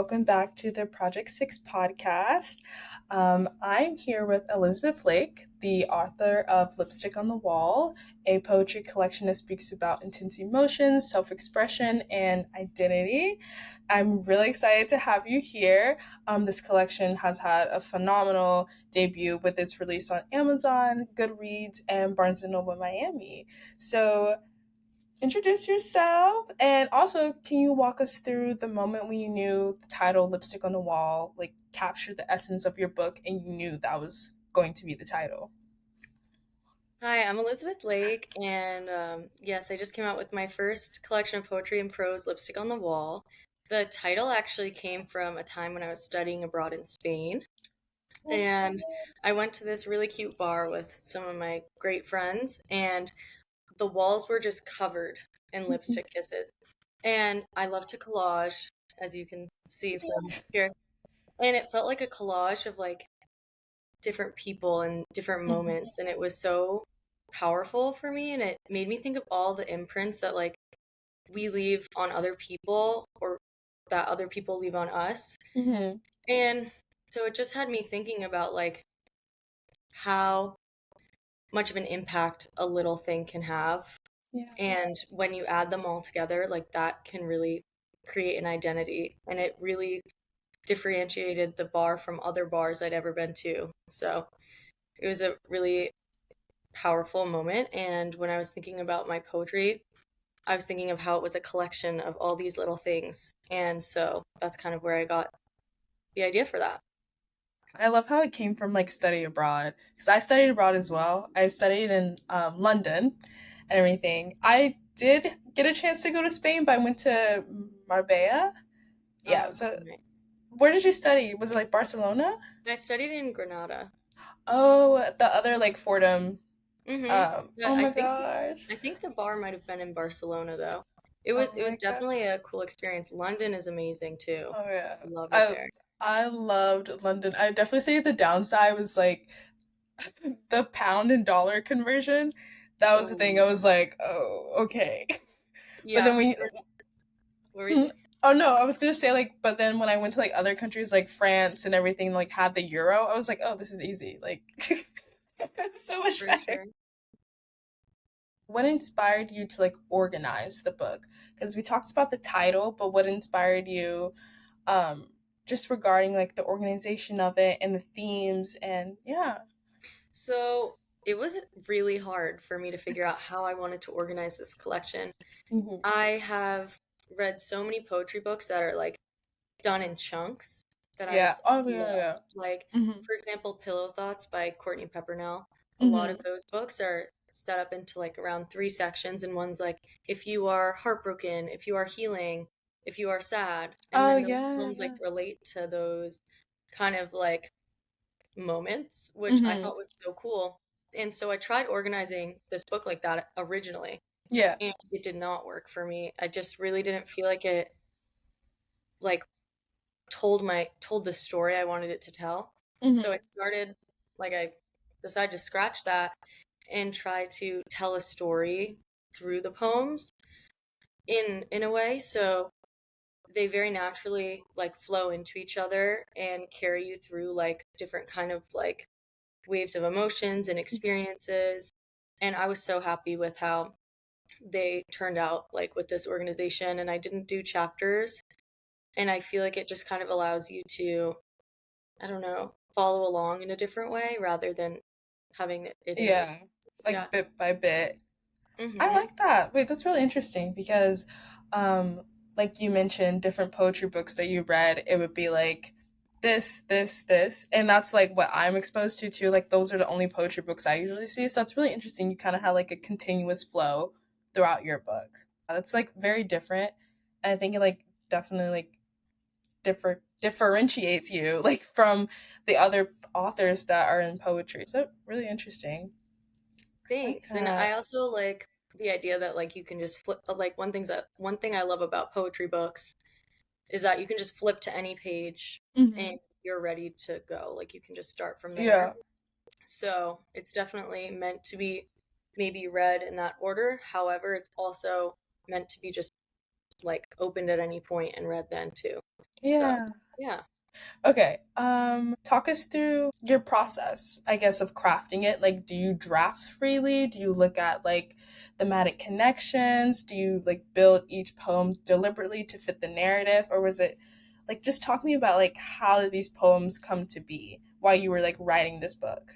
welcome back to the Project 6 podcast. I'm here with Elizabeth Lake, the author of Lipstick on the Wall, a poetry collection that speaks about intense emotions, self expression, and identity. I'm really excited to have you here. This collection has had a phenomenal debut with its release on Amazon, Goodreads, and Barnes& and Noble Miami. So, introduce yourself, and also can you walk us through the moment when you knew the title Lipstick on the Wall like captured the essence of your book and you knew that was going to be the title? Hi, I'm Elizabeth Lake, and yes, I just came out with my first collection of poetry and prose, Lipstick on the Wall. The title actually came from a time when I was studying abroad in Spain, and I went to this really cute bar with some of my great friends, and the walls were just covered in lipstick kisses. And I love to collage, as you can see from here, and it felt like a collage of like different people and different moments, and it was so powerful for me, and it made me think of all the imprints that like we leave on other people or that other people leave on us. Mm-hmm. And so it just had me thinking about like how much of an impact a little thing can have, Yeah. and when you add them all together, like that can really create an identity, and it really differentiated the bar from other bars I'd ever been to. So it was a really powerful moment. And when I was thinking about my poetry, I was thinking of how it was a collection of all these little things. And so that's kind of where I got the idea for that. I love how it came from like study abroad because I studied abroad as well. I studied in London and everything. I did get a chance to go to Spain, but I went to Marbella. Yeah. Oh, So nice. where did you study? Was it like Barcelona? I studied in Granada. Oh, the other like Fordham. Mm-hmm. Oh But my gosh. I think the bar might have been in Barcelona though. Oh It was my god. definitely a cool experience. London is amazing too. Oh yeah. Love it I there. I loved London. I definitely say the downside was like the pound and dollar conversion. That was the thing. I Oh, was like, oh, okay. But then yeah. we What were you saying? oh no, I was gonna say like but then when I went to like other countries like France and everything like had the euro, I was like, oh, this is easy. Like so much For better. sure. What inspired you to like organize the book? Because we talked about the title, but what inspired you um just regarding like the organization of it and the themes and yeah. So it was really hard for me to figure out how I wanted to organize this collection. Hmm. I have read so many poetry books that are like done in chunks that Yeah. I've Oh yeah, yeah. loved. Like, Hmm. for example, Pillow Thoughts by Courtney Peppernell. A lot of Hmm. those books are set up into like around three sections, and one's like, if you are heartbroken, if you are healing, if you are sad. And Oh then those yeah, poems like yeah. relate to those kind of like moments, which I Hmm. thought was so cool. And so I tried organizing this book like that originally, Yeah. and it did not work for me. I just really didn't feel like it like told the story I wanted it to tell. So I Hmm. started like I decided to scratch that and try to tell a story through the poems in a way. So they very naturally like flow into each other and carry you through like different kind of like waves of emotions and experiences. And I was so happy with how they turned out like with this organization, and I didn't do chapters, and I feel like it just kind of allows you to, I don't know, follow along in a different way rather than having it in Yeah. those. Yeah. Like bit by bit. I Mm-hmm. like that. Wait, that's really interesting because like you mentioned different poetry books that you read, it would be like this, and that's like what I'm exposed to too. Like those are the only poetry books I usually see. So that's really interesting. You kind of have like a continuous flow throughout your book. That's like very different. And I think it like definitely like differentiates you like from the other authors that are in poetry. So really interesting. I like Thanks. And I that. also like the idea that like you can just flip like one thing I love about poetry books is that you can just flip to any page and Hmm. you're ready to go. Like you can just start from there. Yeah. So it's definitely meant to be maybe read in that order. However, it's also meant to be just like opened at any point and read then too. So, Yeah. yeah. Okay. Talk us through your process, I guess, of crafting it. Like, do you draft freely? Do you look at like thematic connections? Do you like build each poem deliberately to fit the narrative? Or was it like just talk me about like how did these poems come to be while you were like writing this book?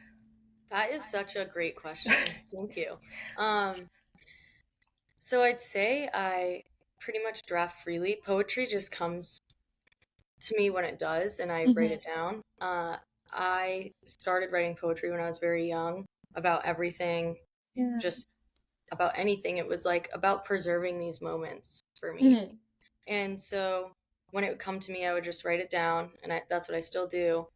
That is such a great question. Thank you. Um, so I'd say I pretty much draft freely. Poetry just comes to me when it does, and I write Hmm. it down. I started writing poetry when I was very young about everything, Yeah. just about anything. It was like about preserving these moments for me. Hmm. And so when it would come to me, I would just write it down, and that's what I still do.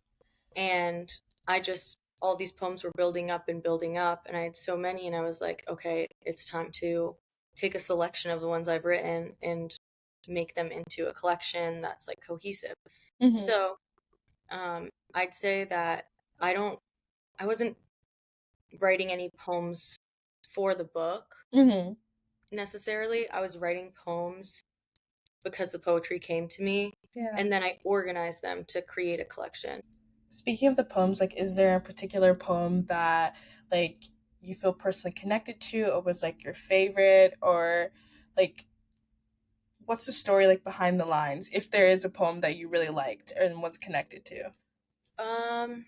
And I just, all these poems were building up, and I had so many, and I was like, okay, it's time to take a selection of the ones I've written and make them into a collection that's like cohesive. Hmm. So I'd say that I don't, I wasn't writing any poems for the book Hmm. necessarily. I was writing poems because the poetry came to me, Yeah. and then I organized them to create a collection. Speaking of the poems, like, is there a particular poem that like you feel personally connected to, or was like your favorite, or like what's the story like behind the lines? If there is a poem that you really liked and what's connected to. Um,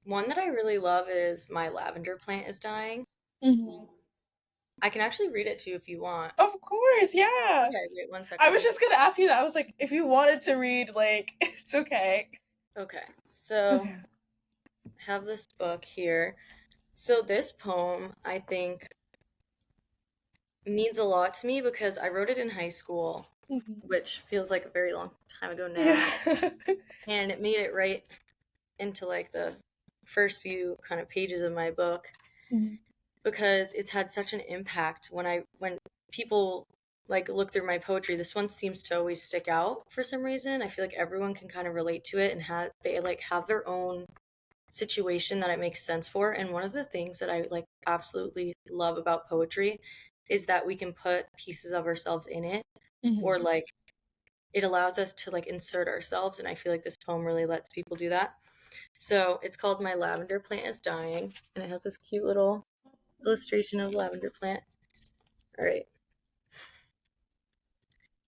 One that I really love is My Lavender Plant is Dying. Hmm. I can actually read it to you if you want. Of course, yeah. Okay, wait one I second. Let was me. just gonna ask you that. I was like, if you wanted to read, like, it's okay. Okay, so Okay. I have this book here. So this poem, I think, means a lot to me because I wrote it in high school, Hmm. which feels like a very long time ago now, Yeah. and it made it right into like the first few kind of pages of my book Mhm. because it's had such an impact when people like look through my poetry. This one seems to always stick out for some reason. I feel like everyone can kind of relate to it and they like have their own situation that it makes sense for. And one of the things that I like absolutely love about poetry is that we can put pieces of ourselves in it, or Mhm. like it allows us to like insert ourselves, and I feel like this poem really lets people do that. So it's called My Lavender Plant is Dying, and it has this cute little illustration of lavender plant. All right.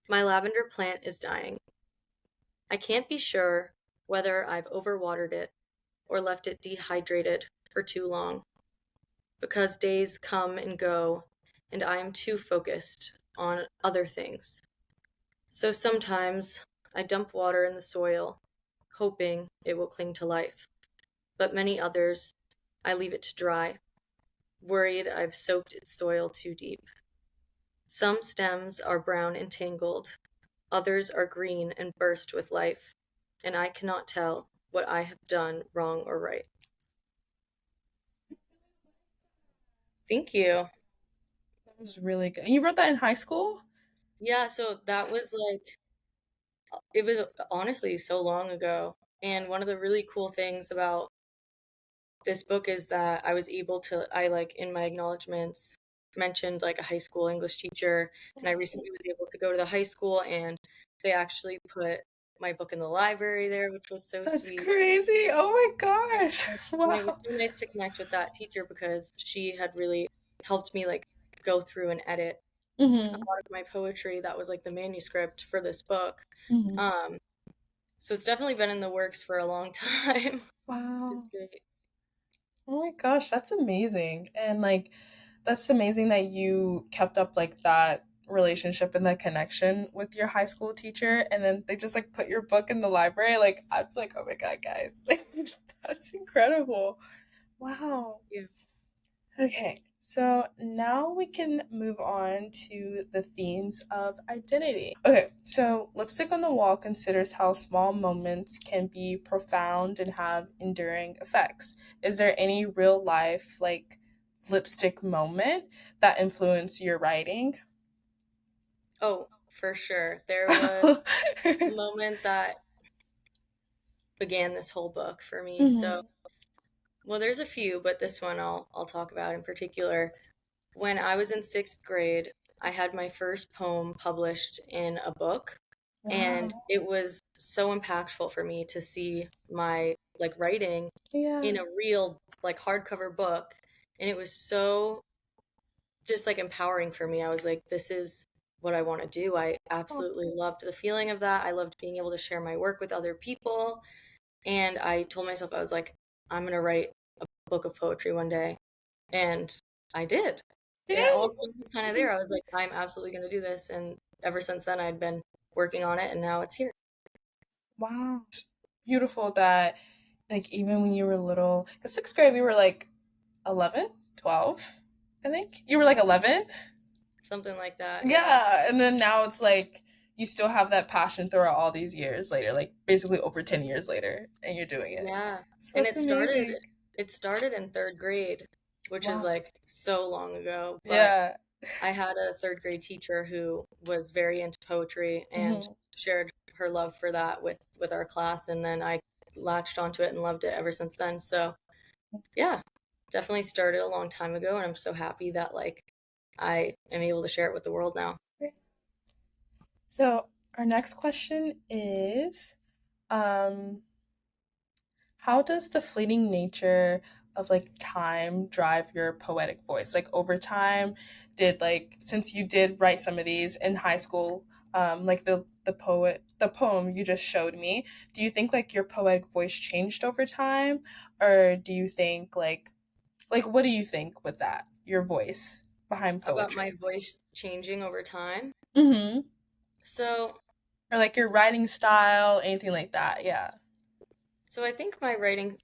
My lavender plant is dying. I can't be sure whether I've overwatered it or left it dehydrated for too long, because days come and go, and I am too focused on other things. So sometimes I dump water in the soil, hoping it will cling to life. But many others, I leave it to dry, worried I've soaked its soil too deep. Some stems are brown and tangled, others are green and burst with life, and I cannot tell what I have done wrong or right. Thank you. That was really good. You wrote that in high school? Yeah, so that was like, it was honestly so long ago. And one of the really cool things about this book is that I like in my acknowledgments mentioned like a high school English teacher. And I recently was able to go to the high school and they actually put my book in the library there, which was so That's sweet. crazy. Oh my gosh. And it was Wow. so nice to connect with that teacher because she had really helped me like go through and edit a Mhm. lot of my poetry that was like the manuscript for this book. Mhm. Um, so it's definitely been in the works for a long time, which is Wow. great. Oh my gosh, that's amazing. And like that's amazing that you kept up like that relationship and that connection with your high school teacher and then they just like put your book in the library. Like I'd be like, "Oh my god, guys." Like that's incredible. Wow. Yeah. Okay, so now we can move on to the themes of identity. Okay, so Lipstick on the Wall considers how small moments can be profound and have enduring effects. Is there any real life, like, lipstick moment that influenced your writing? Oh, for sure. There was a moment that began this whole book for me. So, Mhm. well, there's a few, but this one I'll talk about in particular. When I was in 6th grade, I had my first poem published in a book, and Wow. it was so impactful for me to see my like writing in Yeah. a real like hardcover book, and it was so just like empowering for me. I was like, this is what I want to do. I Oh, absolutely loved the feeling of that. I loved being able to share my work with other people. And I told myself, I was like, I'm going to write a book of poetry one day. And I did. It yeah. all came kind of there. I was like, I'm absolutely going to do this. And ever since then, I'd been working on it, and now it's here. Wow. Beautiful that, like, even when you were little, because sixth grade, we were like 11, 12, I think. You were like 11? Something like that. Yeah. Yeah. And then now it's like you still have that passion throughout all these years later, like basically over 10 years later, and you're doing it. Yeah. So And that's amazing. it started in third grade, which is Wow. like so long ago. But Yeah. I had a third grade teacher who was very into poetry and Hmm. shared her love for that with our class, and then I latched onto it and loved it ever since then. So, yeah, definitely started a long time ago, and I'm so happy that like I am able to share it with the world now. So our next question is, um, how does the fleeting nature of like time drive your poetic voice? Like over time, did like since you did write some of these in high school, like the poem you just showed me, do you think like your poetic voice changed over time, or do you think like what do you think with that your voice behind About my poetry? voice changing over time. Mm-hmm. So, Or like your writing style, anything like that? Yeah. so I think my writing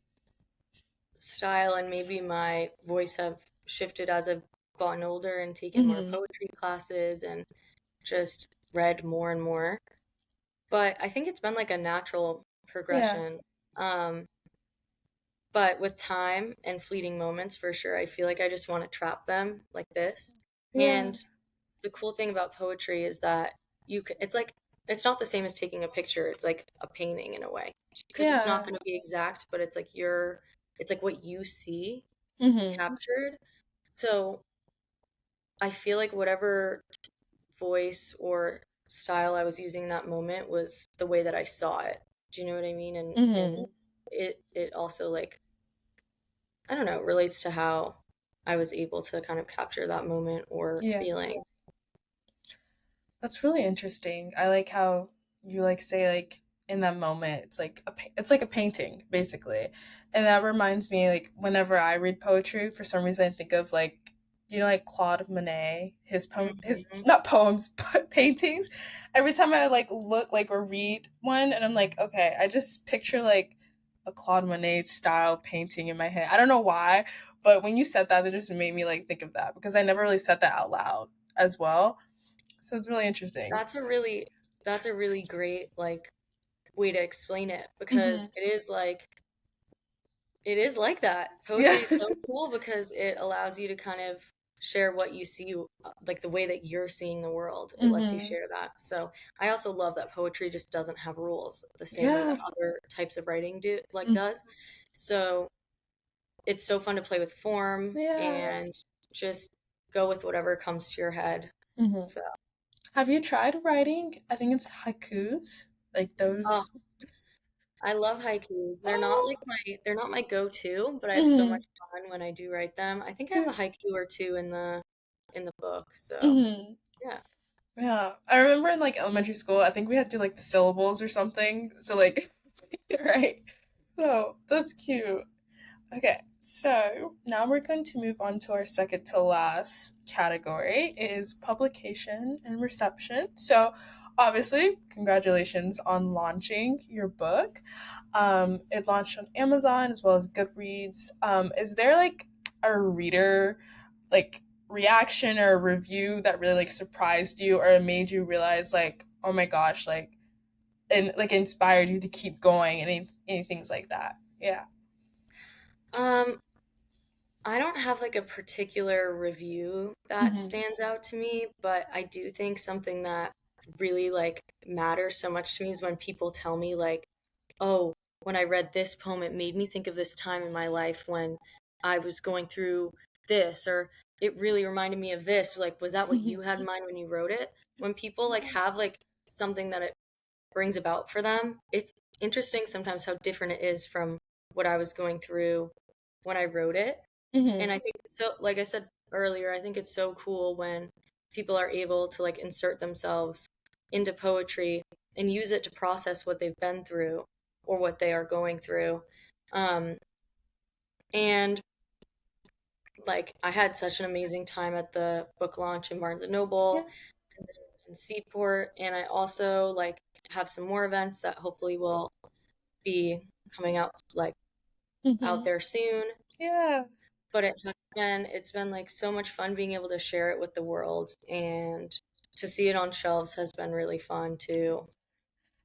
style and maybe my voice have shifted as I've gotten older and taken more Mm-hmm. poetry classes and just read more and more. But I think it's been like a natural Yeah. progression. Um, but with time and fleeting moments, for sure, I feel like I just want to trap them like this. Yeah. And the cool thing about poetry is that it's like, it's not the same as taking a picture. It's like a painting in a way because it's not Yeah. going to be exact, but it's like what you see Mm-hmm. captured. So I feel like whatever voice or style I was using in that moment was the way that I saw it. Do you know what I mean? And Mm-hmm. it also like I don't know, relates to how I was able to kind of capture that moment or Yeah. feeling. That's really interesting. I like how you like say like in that moment it's like it's like a painting basically. And that reminds me like whenever I read poetry for some reason I think of like like Claude Monet, his Hmm. not poems but paintings. Every time I like look like or read one and I'm like, okay, I just picture like a Claude Monet style painting in my head. I don't know why, but when you said that it just made me like think of that because I never really said that out loud as well. So it's really interesting. That's a really that's a really great like way to explain it Hmm. because it is like that. Yeah. Poetry is so cool because it allows you to kind of share what you see, like the way that you're seeing the world. It lets you Hmm. share that. So I also love that poetry just doesn't have rules the same way Yeah. that other types of writing do like Mhm. does. So it's so fun to play with form Yeah. and just go with whatever comes to your head. Hmm. So, Have you tried writing? I think it's haikus, like oh, those. I love haikus. Oh. They're not my go-to, but I have so Hmm. much fun when I do write them. I think I have a Good. haiku or two in the book. So, Hmm. yeah. Yeah, I remember in like elementary school, I think we had to do like the syllables or something. So like, right. So that's cute. Okay, so now we're going to move on to our second to last category is publication and reception. So obviously, congratulations on launching your book. It launched on Amazon as well as Goodreads. Is there like a reader like reaction or review that really like surprised you or made you realize like, oh my gosh, like and like inspired you to keep going and any things like that? Yeah. Um, I don't have like a particular review that Mm-hmm. stands out to me, but I do think something that really like matters so much to me is when people tell me like, "Oh, when I read this poem, it made me think of this time in my life when I was going through this," or it really reminded me of this. Like, was that what you Mhm. had in mind when you wrote it? When people like have like something that it brings about for them, it's interesting sometimes how different it is from what I was going through when I wrote it. And Mhm. I think so, like I said earlier, I think it's so cool when people are able to like insert themselves into poetry and use it to process what they've been through or what they are going through. Um, and like I had such an amazing time at the book launch in Barnes and Yeah. Noble and then in Seaport, and I also like have some more events that hopefully will be coming out like out Mhm. there soon. Yeah. But it's been like so much fun being able to share it with the world, and to see it on shelves has been really fun too.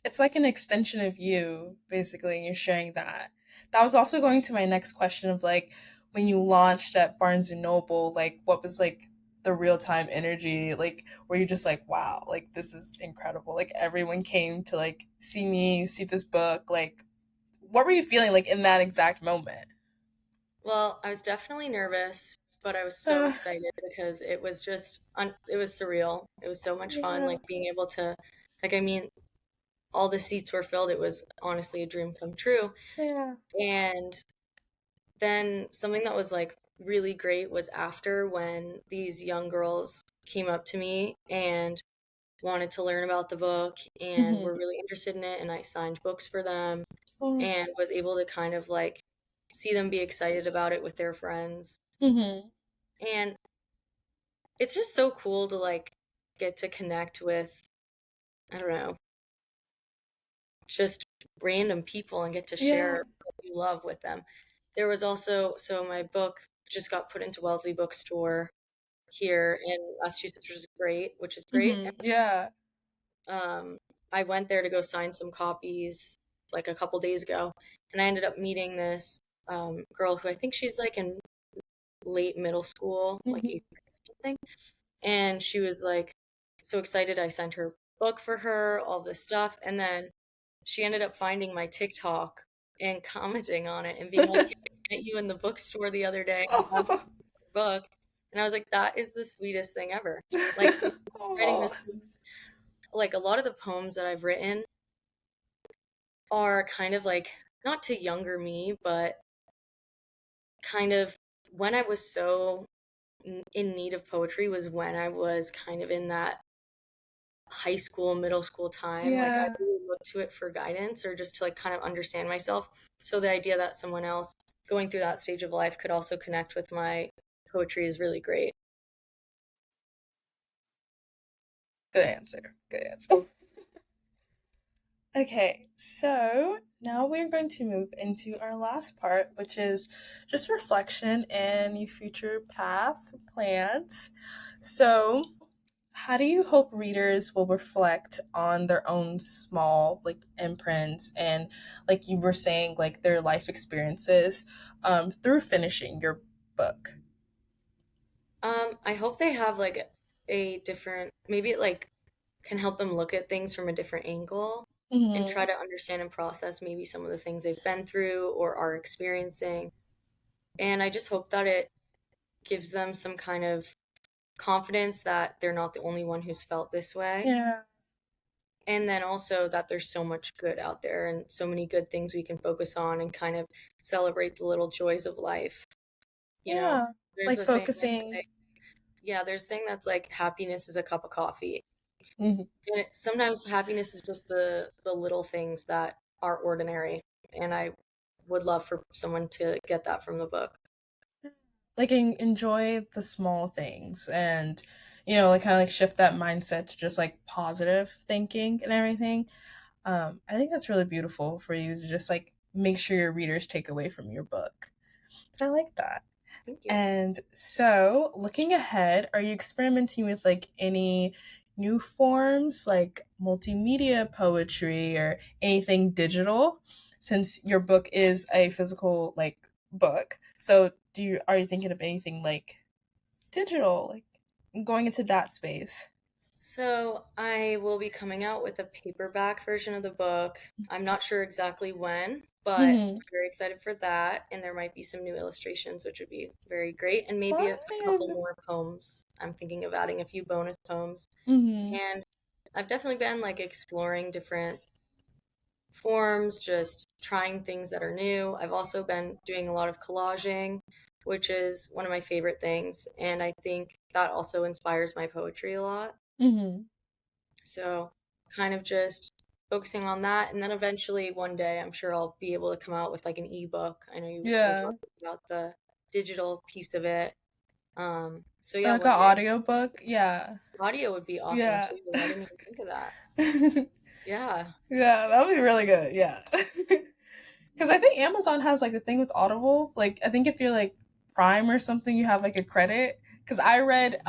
It's like an extension of you, basically, and you're sharing that. That was also going to my next question of like when you launched at Barnes and Noble, like what was like the real time energy? Like were you just like, wow, like this is incredible. Like everyone came to like see me, see this book. Like what were you feeling like in that exact moment? Well, I was definitely nervous, but I was so Uh, excited because it was just it was surreal. It was so much fun, yeah, like being able to, like, I mean, all the seats were filled. It was honestly a dream come true. yeah. And then something that was like really great was after, when these young girls came up to me and wanted to learn about the book and Mm-hmm. were really interested in it, and I signed books for them Oh, and was able to kind of like see them be excited about it with their friends. mm-hmm. And it's just so cool to like get to connect with, I don't know, just random people and get to Yeah. share what you love with them. There was also, so my book just got put into Wellesley Bookstore here in Massachusetts, which is great. Mm-hmm. Yeah. Um, I went there to go sign some copies like a couple days ago, and I ended up meeting this girl who I think she's like in late middle school, like Mm-hmm. eighth grade or something. And she was like so excited. I sent her book for her, all this stuff, and then she ended up finding my TikTok and commenting on it and being like, "Hey, I met you in the bookstore the other day. I love Oh. your book." And I was like, "That is the sweetest thing ever." Like writing Oh. this, like a lot of the poems that I've written are kind of like not to younger me, but kind of when I was so in need of poetry was when I was kind of in that high school, middle school time. Like I Yeah. really looked to it for guidance or just to like kind of understand myself. So the idea that someone else going through that stage of life could also connect with my poetry is really great. Good answer. Good answer. Okay, so now we're going to move into our last part, which is just reflection and your future path plans. So, how do you hope readers will reflect on their own small, like, imprints and, like you were saying, like their life experiences through finishing your book? I hope they have like a different, maybe it like can help them look at things from a different angle and try Mm-hmm. to understand and process maybe some of the things they've been through or are experiencing. And I just hope that it gives them some kind of confidence that they're not the only one who's felt this way. Yeah. And then also that there's so much good out there and so many good things we can focus on and kind of celebrate the little joys of life. You know, Yeah. there's Like a saying that's focusing. like, yeah, there's a saying that's like happiness is a cup of coffee. Mhm. And sometimes happiness is just the little things that are ordinary. And I would love for someone to get that from the book. Like enjoy the small things and like kind of like shift that mindset to just like positive thinking and everything. I think that's really beautiful for you to just like make sure your readers take away from your book. So I like that. Thank you. And so, looking ahead, are you experimenting with like any new forms like multimedia poetry or anything digital since your book is a physical like book? So, are you thinking of anything like digital, like going into that space? So I will be coming out with a paperback version of the book. I'm not sure exactly when, but Mm-hmm. I'm very excited for that. And there might be some new illustrations, which would be very great. And maybe a couple Fun. more poems. I'm thinking of adding a few bonus poems. Mm-hmm. And I've definitely been like exploring different forms, just trying things that are new. I've also been doing a lot of collaging, which is one of my favorite things. And I think that also inspires my poetry a lot. Mm-hmm. So, kind of just focusing on that. And then eventually one day, I'm sure I'll be able to come out with like an ebook. I know you were Yeah. talking about the digital piece of it. So Or yeah, like an one day audiobook. Yeah. audio would be awesome Yeah. too. I didn't even think of that. Yeah, Yeah. that would be really good. Yeah. Because I think Amazon has like the thing with Audible. Like, I think if you're like Prime or something, you have like a credit. Because I read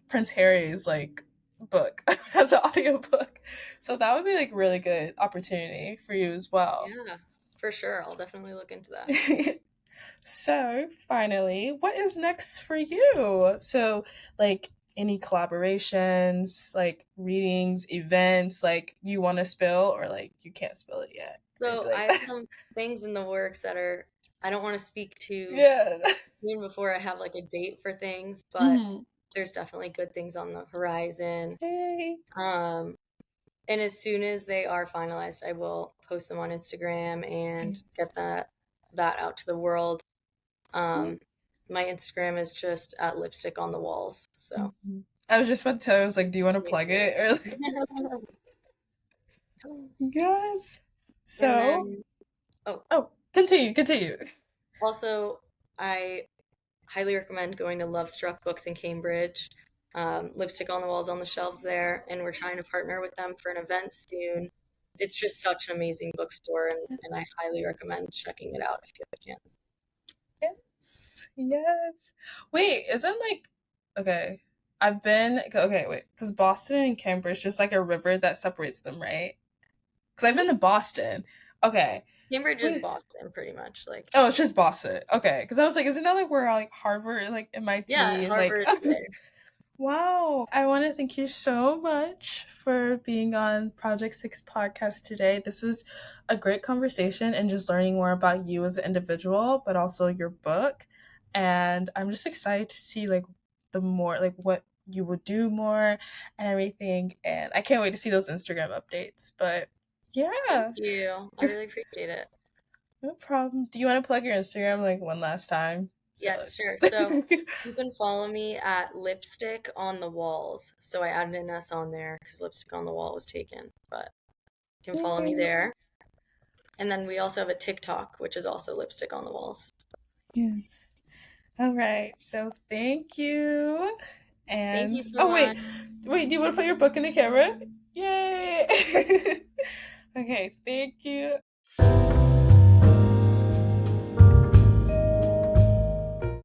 Prince Harry's like book as an audiobook. So that would be like really good opportunity for you as well. Yeah, for sure. I'll definitely look into that. So, finally, what is next for you? So, like, any collaborations, like readings, events, like you want to spill, or like you can't spill it yet, or anything So I like have that? some things in the works that are, I don't want to speak too Yeah. soon before I have like a date for things, but Hmm. there's definitely good things on the horizon. Hey. Um, and as soon as they are finalized, I will post them on Instagram and get that out to the world. Um, my Instagram is just at lipstick on the walls. So Mhm. I was just about to tell you, I was like, do you want to thank plug you. it? Or like, yes. And So, then, oh, oh, continue, continue. also, I highly recommend going to Love Struck Books in Cambridge. Lipstick on the Walls on the shelves there, and we're trying to partner with them for an event soon. It's just such an amazing bookstore, and I highly recommend checking it out if you have a chance. Yes. Yes. Wait, isn't like okay. I've been okay, wait, because Boston and Cambridge just like a river that separates them, right? Because I've Mhm. been to Boston. Okay. Cambridge is Wait. Boston, pretty much. Like, Oh, it's just Boston. Okay. Because I was like, isn't that like where like Harvard, like yeah, MIT, like Harvard's there. wow. I want to thank you so much for being on Project 6 podcast today. This was a great conversation and just learning more about you as an individual, but also your book. And I'm just excited to see like the more like what you would do more and everything. And I can't wait to see those Instagram updates. But Thank yeah, you. I really appreciate it. no problem. Do you want to plug your Instagram like one last time? So Yes, sure. So you can follow me at Lipstick on the Walls. So I added an S on there because Lipstick on the Wall was taken, but you can follow me yay. there. And then we also have a TikTok, which is also Lipstick on the Walls. Yes. All right. So thank you. Thank And you so oh much. wait, do you want to put your book in the camera? Yay! Okay, thank you.